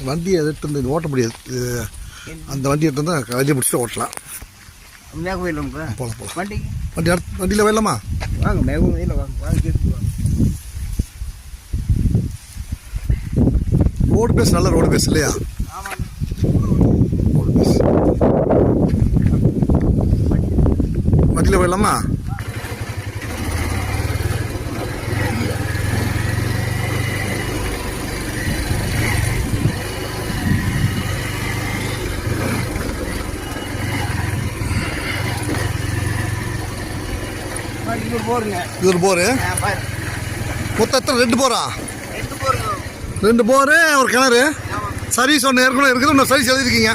வண்டியை எடுத்து வந்து ஓட்ட முடியாது. அந்த வண்டி எடுத்து வந்து கையை பிடிச்சிட்டு ஓட்டலாம். போகலாம் போகலாம். வண்டியில் போயிடலாமா? வாங்க மேகம் இல்லை வாங்க. ரோடு பேஸ் நல்ல ரோடு பேஸ் இல்லையா? Road base. வண்டியில் போயிடலாமா? இது ஒரு போரு. மொத்தம் எத்தனை? 2 போரா? 2 போரு, ஒரு கிணறு. சர்வீஸ் ஒன்று ஏற்கனவே இருக்குது, இன்னும் சர்வீஸ் எழுதிருக்கீங்க.